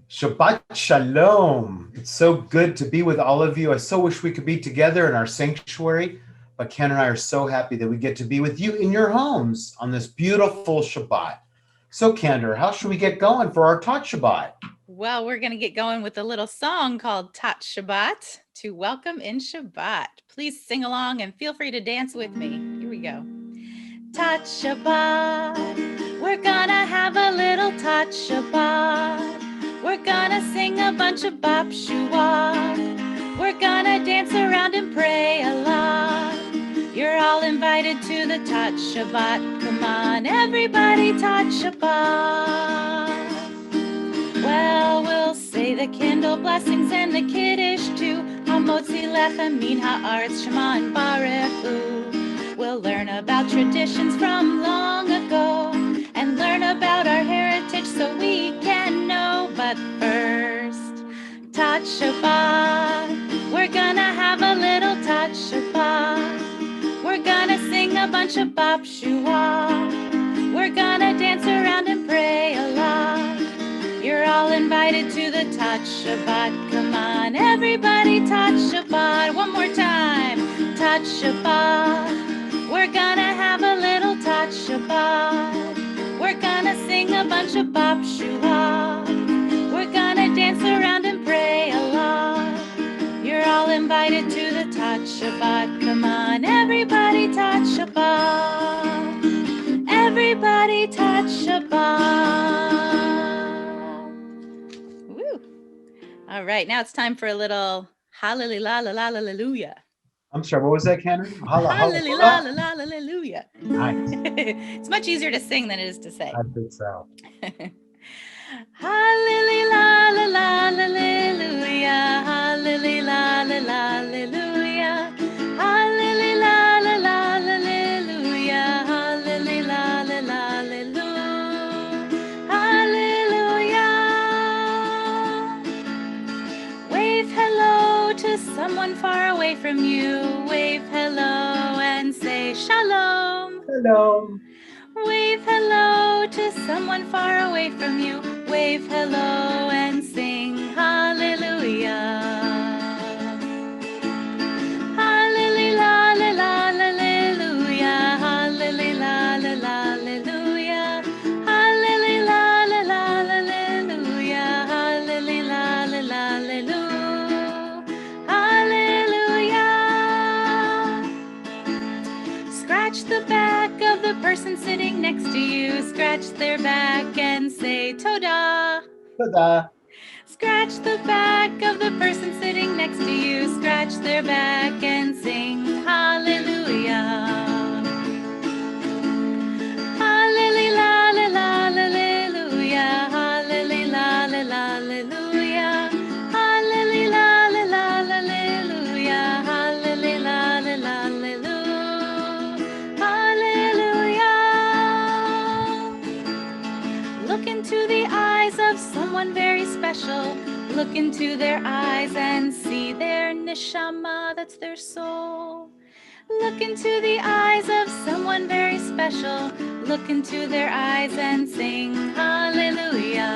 Shabbat Shalom. It's so good to be with all of you. I so wish we could be together in our sanctuary, but Ken and I are so happy that we get to be with you in your homes on this beautiful Shabbat. So, Cantor, how should we get going for our Tot Shabbat? Well, we're going to get going with a little song called Tot Shabbat to welcome in Shabbat. Please sing along and feel free to dance with me. Here we go. Tot Shabbat, we're gonna have a little Tot Shabbat. We're gonna sing a bunch of Bop Shuat. We're gonna dance around and pray a lot. You're all invited to the Tot Shabbat. Come on, everybody, Tot Shabbat. Well, we'll say the Kindle blessings and the Kiddush too. Hamotzi lechem min haaretz shema and barechu. We'll learn about traditions from long ago and learn about our heritage so we can know. But first, Tot Shabbat. We're gonna have a little Tot Shabbat. We're gonna sing a bunch of Bop Shuat. We're gonna dance around and pray a lot. You're all invited to the Tot Shabbat. Come on, everybody, Tot Shabbat. One more time, Tot Shabbat. We're gonna have a little Tot Shabbat. We're gonna sing a bunch of Bop Shuat. We're gonna dance around and pray a lot. You're all invited to the Tot Shabbat. Come on, everybody, Tot Shabbat. Everybody, Tot Shabbat. Woo! All right, now it's time for a little hallelujah. I'm sorry, what was that, Cantor? Hallelujah. Nice. It's much easier to sing than it is to say. I think so. Hallelujah, hallelujah, hallelujah. Wave hello to someone far away from you. Wave hello and say shalom. Hello. Wave hello to someone far away from you. Wave hello and sing hallelujah. Hallelujah, hallelujah, hallelujah, hallelujah, hallelujah, hallelujah. Scratch the back of the person sitting next to you. Scratch their back and say Toda. Ta-da. Scratch the back of the person sitting next to you. Scratch their back and sing hallelujah. Hallelujah, hallelujah, hallelujah, hallelujah, hallelujah, hallelujah. Look into the eyes of someone very special. Look into their eyes and see their neshama, that's their soul. Look into the eyes of someone very special. Look into their eyes and sing hallelujah.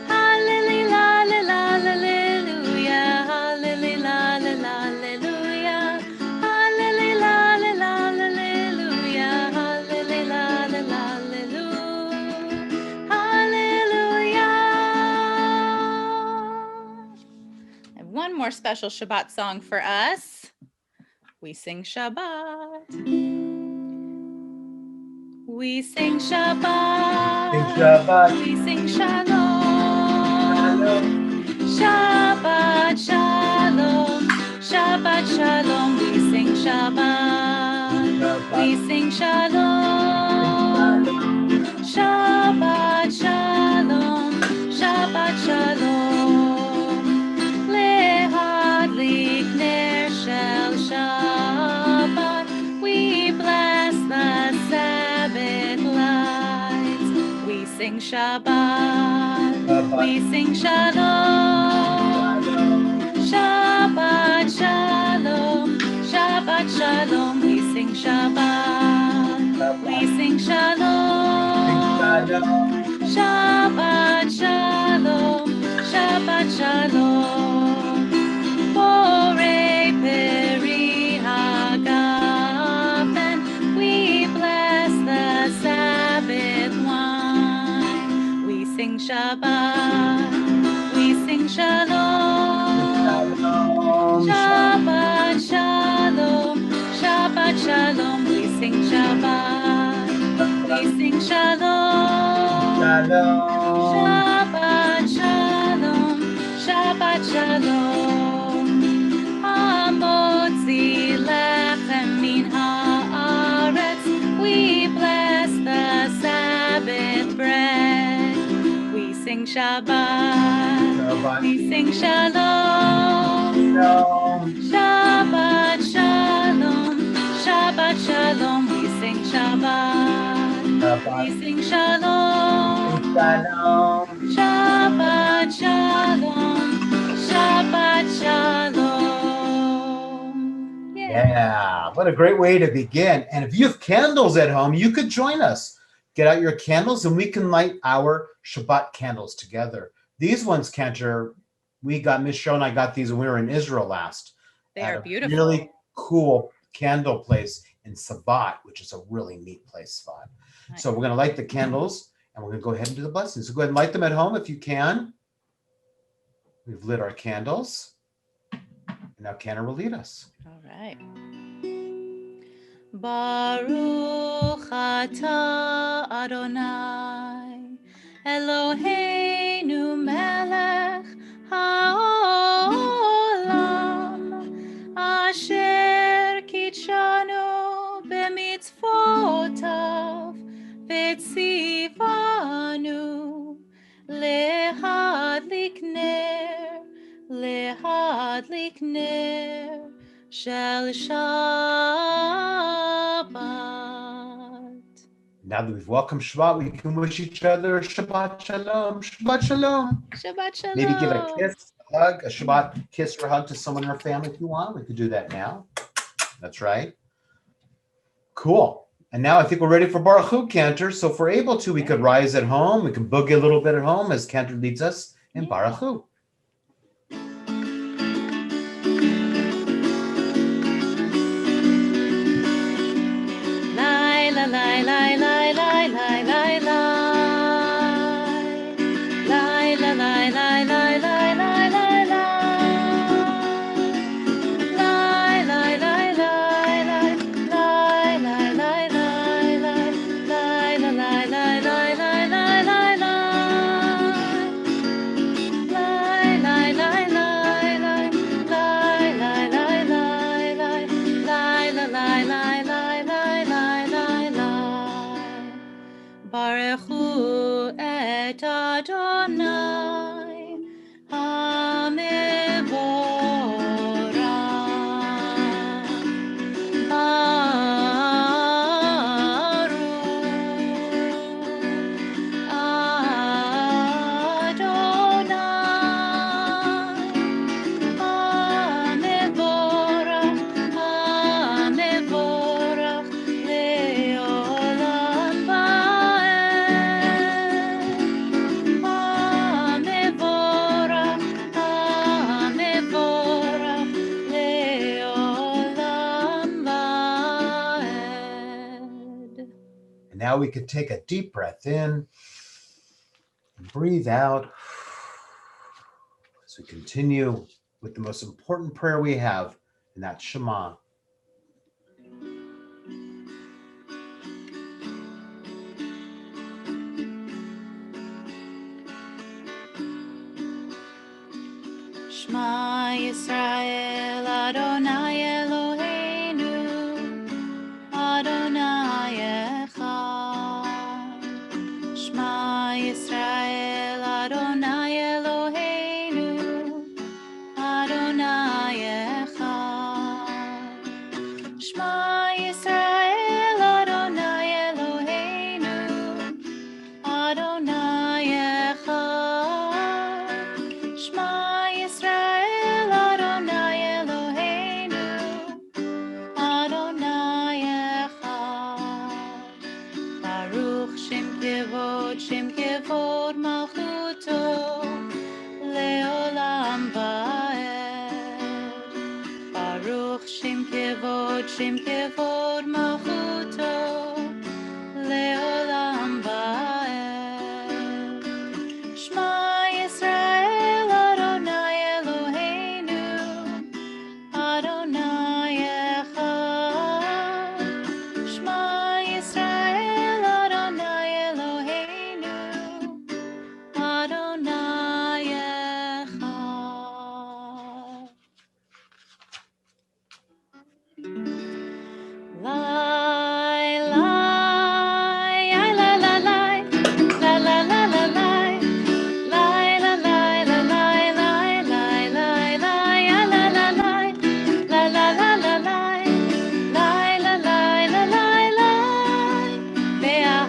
Hallelujah, hallelujah, hallelujah, hallelujah, hallelujah, hallelujah. And one more special Shabbat song for us. We sing Shabbat. We sing Shabbat. Sing Shabbat. We sing Shalom. Shabbat Shalom. Shabbat Shalom. We sing Shabbat. We sing Shalom. Shabbat Shalom. Shabbat Shalom. Lehadlik ner shel Shabbat. We bless the Sabbath lights. We sing Shabbat. We sing Shalom. Shabbat Shalom. Shabbat Shalom. We sing Shabbat. We sing Shalom. Shabbat Shabbat. We sing Shalom. Shalom. Shabbat Shalom. Shabbat Shalom. We sing Shabbat. We sing Shalom. Shalom. Shabbat Shalom. Shabbat Shalom. Hamotzi lechem min haaretz. We bless the Sabbath bread. We sing Shabbat. Shabbat. We sing Shalom. Shalom. Shabbat Shalom. Shabbat Shalom. We sing Shabbat. We Shabbat. sing Shalom. Shalom. Shabbat Shalom. Shabbat Shalom. Yeah, what a great way to begin. And if you have candles at home, you could join us. Get out your candles and we can light our Shabbat candles together. These ones, Cantor, Miss Show and I got these when we were in Israel last. They at are a beautiful. Really cool candle place in Shabbat, which is a really neat place spot. Nice. So we're going to light the candles and we're going to go ahead and do the blessings. So go ahead and light them at home if you can. We've lit our candles. And now Cantor will lead us. All right. Baruch atah Adonai Eloheinu melech haolam asher kitshanu b'mitzvotav v'tzivanu lehadlik ner shel Shabbat. Now that we've welcomed Shabbat, we can wish each other Shabbat Shalom. Shabbat Shalom. Shabbat Shalom. Maybe give a kiss, a hug, a Shabbat kiss or hug to someone in our family if you want. We could do that now. That's right. Cool. And now I think we're ready for Baruch Hu, Cantor. So if we're able to, we could rise at home. We can boogie a little bit at home as Cantor leads us in Baruch Hu. La la la la la la la la la la la la la la la la Baruch Hu et Adonai HaMevorach Baruch Adonai HaMevorach Le'olam Now we could take a deep breath in and breathe out as we continue with the most important prayer we have, and that's Shema. Shema Yisrael Adonai Eloheinu Adonai Echad. Shema Yisrael Adonai Eloheinu Adonai Echad. Shema Yisrael Adonai Eloheinu Adonai Echad. Shema Yisrael Adonai Eloheinu Adonai Echad. Baruch Shem Kevod Malchuto Leolam Va'ed. Baruch Shem Kevod Malchuto Leolam Va'ed.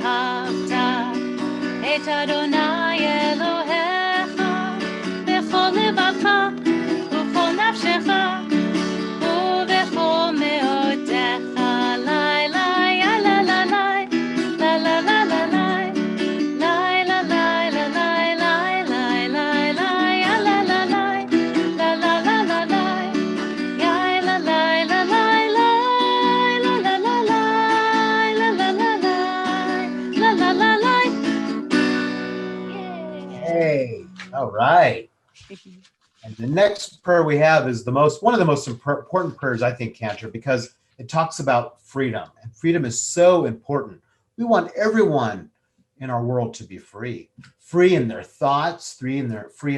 ואהבת את אדוני אלוהיך בכל לבבך ובכל נפשך ובכל מאודך. לי לי לה לה לי לה לה לה לה לי לי לה לי לה לי לי לי לי לי לה לה לי לה לה לה לה לי יי לה לי לה לי לי לה לה לה לי לה לה לה לי לה לה לה לי. Hey, all right. And the next prayer we have is one of the most important prayers, I think, Cantor, because it talks about freedom. And freedom is so important. We want everyone in our world to be free in their thoughts, free in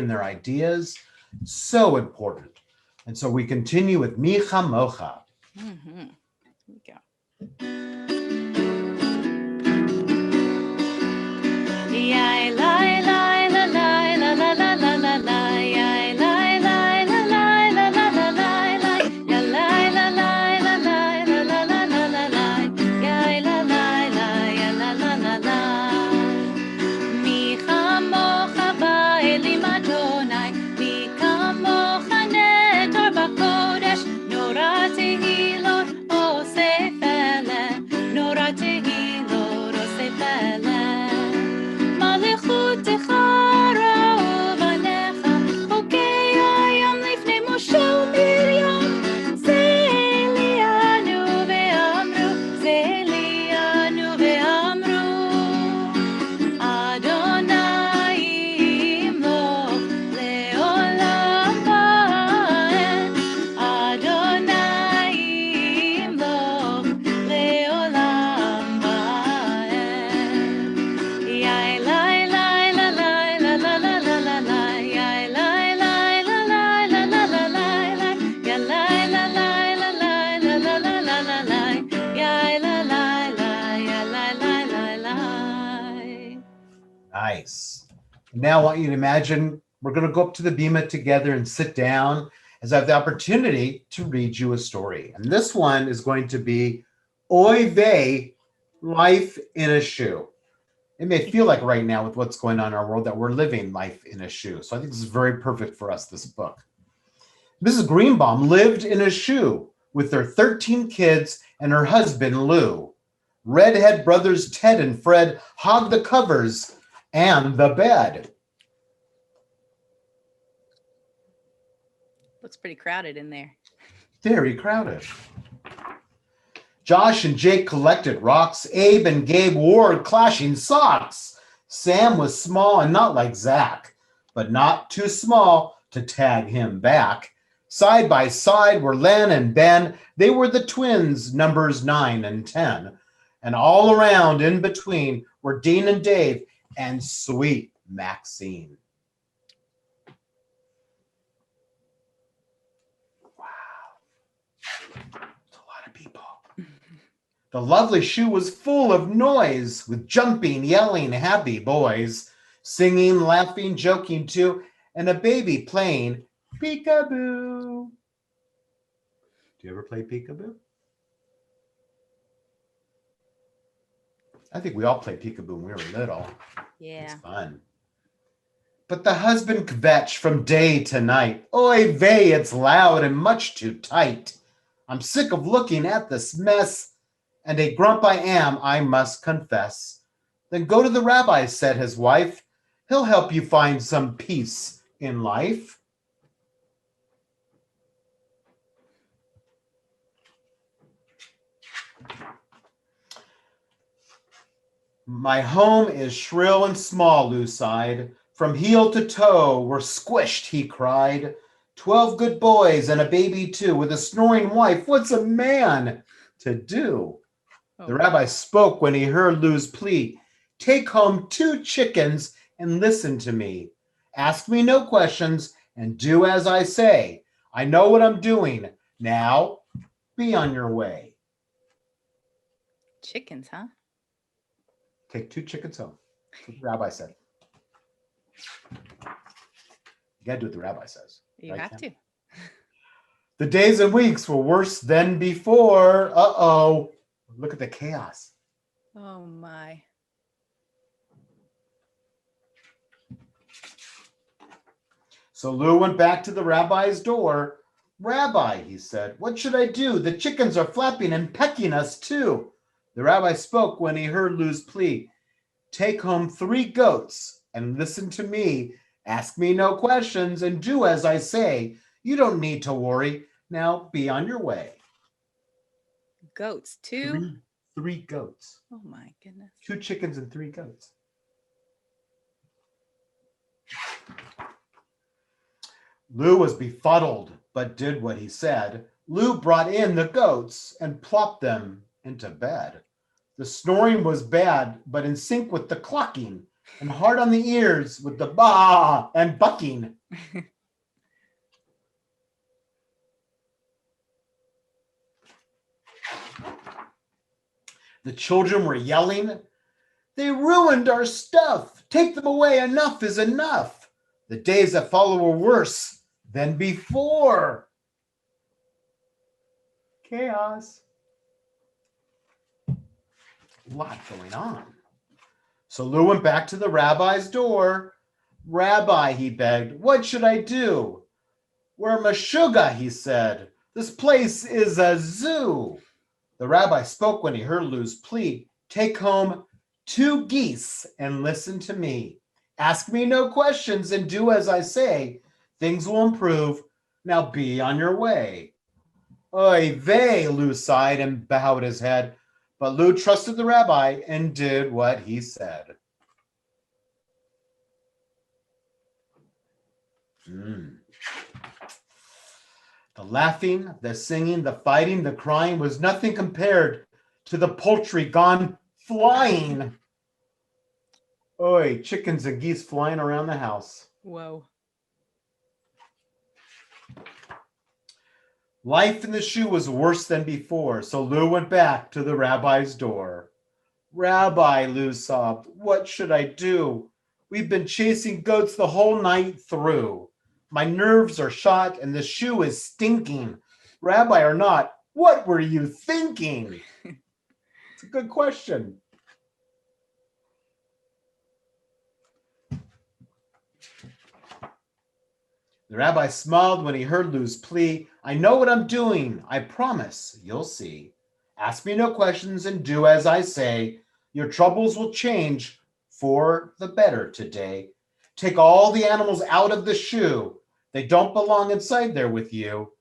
their ideas. So important. And so we continue with Micha Mocha. Here we go. Yai lai lai la lai la la la la la la yai lai lai la lai la la la la la ya lai la lai la lai la la la la la la yai la lai la ya la la la la mi chamocha ba'elim Adonai mi kamocha netor b'kodesh nora tehilot oseh pele nora tehilot oseh pele מלכותך רוב עליך חוקי היום לפני משה ומרים זה אלינו ואמרו אדוני ימלוך לעולם ועד אדוני ימלוך לעולם ועד יי לי לי la la la la la la la la yai li li la la la la la la la ya li la la la la la la la la la la yai la la la ya la la la la. Nice. Now I want you to imagine we're going to go up to the bima together and sit down as I have the opportunity to read you a story. And this one is going to be Oy vey, life in a shoe. It may feel like right now with what's going on in our world that we're living life in a shoe. So I think this is very perfect for us, this book. Mrs. Greenbaum lived in a shoe with their 13 kids and her husband, Lou. Redhead brothers Ted and Fred hogged the covers and the bed. Looks pretty crowded in there. Very crowded. Josh and Jake collected rocks. Abe and Gabe wore clashing socks. Sam was small and not like Zach, but not too small to tag him back. Side by side were Len and Ben. They were the twins, numbers 9 and 10. And all around in between were Dean and Dave and sweet Maxine. The lovely shoe was full of noise, with jumping, yelling, happy boys, singing, laughing, joking too, and a baby playing peekaboo. Do you ever play peekaboo? I think we all played peekaboo when we were little. Yeah. It's fun. But the husband kvetched from day to night. Oy vey, it's loud and much too tight. I'm sick of looking at this mess. And a grump I am, I must confess. Then go to the rabbi, said his wife. He'll help you find some peace in life. My home is shrill and small, Lou sighed. From heel to toe, we're squished, he cried. 12 good boys and a baby too, with a snoring wife. What's a man to do? The rabbi spoke when he heard Lou's plea. Take home 2 chickens and listen to me. Ask me no questions and do as I say. I know what I'm doing. Now, be on your way. Chickens, huh? Take 2 chickens home. That's what the rabbi said. You gotta do what the rabbi says. You right, have to. The days and weeks were worse than before. Uh-oh. Look at the chaos. Oh, my. So Lou went back to the rabbi's door. Rabbi, he said, what should I do? The chickens are flapping and pecking us too. The rabbi spoke when he heard Lou's plea. Take home 3 goats and listen to me. Ask me no questions and do as I say. You don't need to worry. Now be on your way. Goats, 2? 3 goats. Oh my goodness. 2 chickens and 3 goats. Lou was befuddled, but did what he said. Lou brought in the goats and plopped them into bed. The snoring was bad, but in sync with the clucking, and hard on the ears with the bah and bucking. The children were yelling, they ruined our stuff. Take them away. Enough is enough. The days that follow were worse than before. Chaos. A lot going on. So Lou went back to the rabbi's door. Rabbi, he begged, what should I do? We're Meshuggah, he said. This place is a zoo. The rabbi spoke when he heard Lou's plea. Take home 2 geese and listen to me. Ask me no questions and do as I say. Things will improve. Now be on your way. Oy vey, Lou sighed and bowed his head. But Lou trusted the rabbi and did what he said. The laughing, the singing, the fighting, the crying was nothing compared to the poultry gone flying. Oi, chickens and geese flying around the house. Whoa. Life in the shoe was worse than before, so Lou went back to the rabbi's door. Rabbi, Lou sobbed, what should I do? We've been chasing goats the whole night through. My nerves are shot and the shoe is stinking. Rabbi or not, what were you thinking? It's a good question. The rabbi smiled when he heard Lou's plea. I know what I'm doing. I promise you'll see. Ask me no questions and do as I say. Your troubles will change for the better today. Take all the animals out of the shoe. They don't belong inside there with you.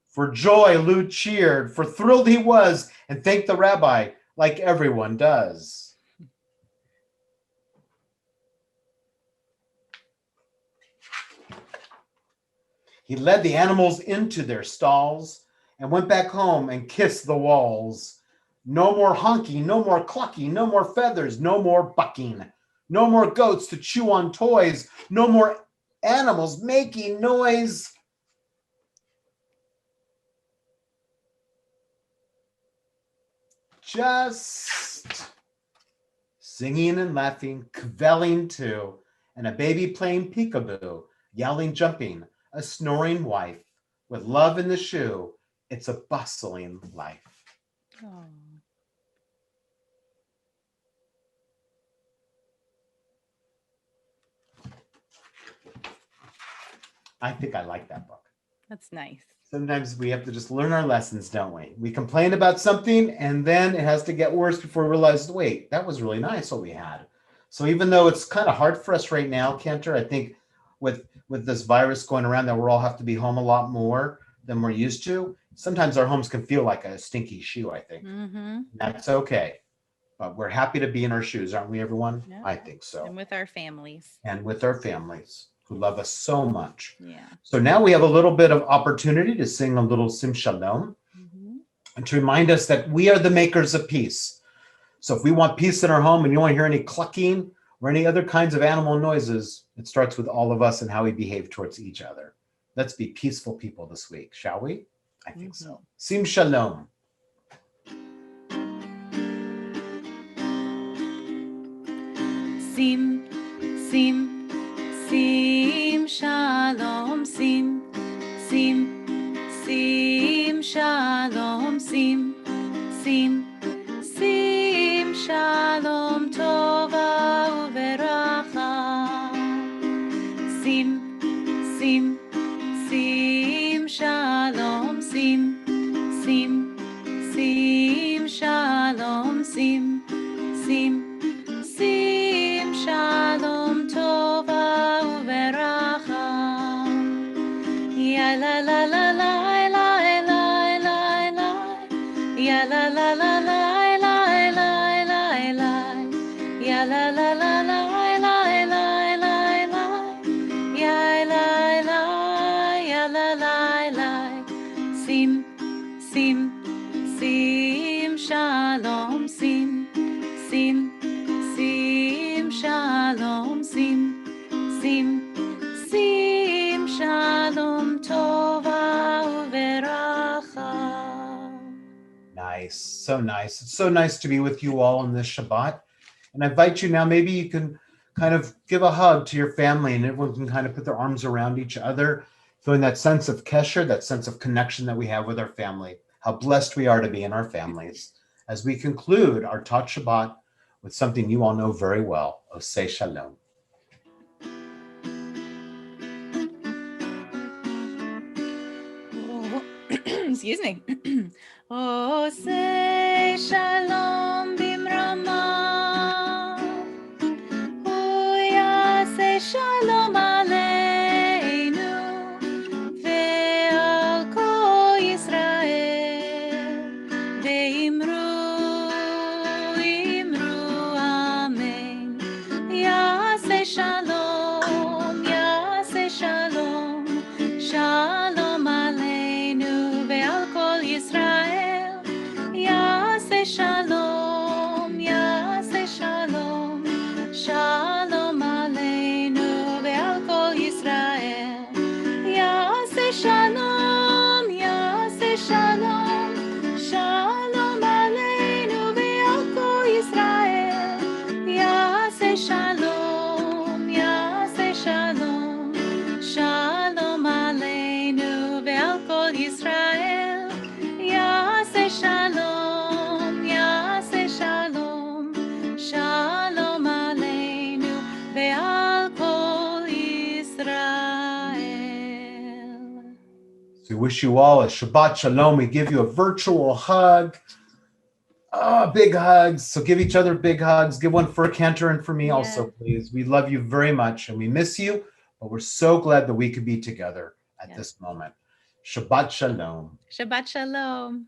For joy, Lou cheered, for thrilled he was, and thanked the rabbi like everyone does. He led the animals into their stalls and went back home and kissed the walls. No more honking, no more clucking, no more feathers, no more bucking. No more goats to chew on toys, no more animals making noise. Just singing and laughing, kvelling too, and a baby playing peekaboo, yelling, jumping, a snoring wife, with love in the shoe. It's a bustling life. Oh. I think I like that book. That's nice. Sometimes we have to just learn our lessons, don't we? We complain about something and then it has to get worse before we realize, wait, that was really nice what we had. So even though it's kind of hard for us right now, Cantor, I think with this virus going around that we'll all have to be home a lot more than we're used to, sometimes our homes can feel like a stinky shoe, I think. Mm-hmm. That's okay. But we're happy to be in our shoes, aren't we, everyone? Yeah. I think so. And with our families. And with our families who love us so much. Yeah. So now we have a little bit of opportunity to sing a little Sim Shalom and to remind us that we are the makers of peace. So if we want peace in our home and you don't want to hear any clucking or any other kinds of animal noises, it starts with all of us and how we behave towards each other. Let's be peaceful people this week, shall we? I think so. Sim Shalom. Sim, sim, sim shalom, sim, sim, sim shalom, sim, sim, sim shalom tova uveracha, sim, sim. Ya la la la la la la la la. Ya la la ya la la la. Sim sim sim shalom sim sim sim shalom sim sim sim shalom tova uveracha. Nice. So nice. It's so nice to be with you all on this Shabbat. And I invite you now, maybe you can kind of give a hug to your family and everyone can kind of put their arms around each other, feeling that sense of kesher, that sense of connection that we have with our family, how blessed we are to be in our families. As we conclude our Tot Shabbat with something you all know very well, Oseh Shalom. Excuse me. Oseh shalom bimrama, uyaseh shalom aleinu ve'al kol Yisrael, ve'imru amen. Yaseh shalom, yaseh shalom, shalom aleinu ve'al kol Yisrael. Yaseh shalom, yaseh shalom, shalom aleinu ve'al kol Yisrael. Yaseh shalom, yaseh shalom, shalom aleinu ve'al kol Yisrael. Yaseh shalom, yaseh shalom, shalom aleinu ve'al kol Yisrael. Yaseh shalom, yaseh shalom, shalom aleinu ve'al kol Yisrael. So we wish you all a Shabbat Shalom. We give you a virtual hug. Big hugs. So give each other big hugs. Give one for Cantor and for me also, Yes. please. We love you very much and we miss you, but we're so glad that we could be together at Yes. this moment. Shabbat Shalom. Shabbat shalom.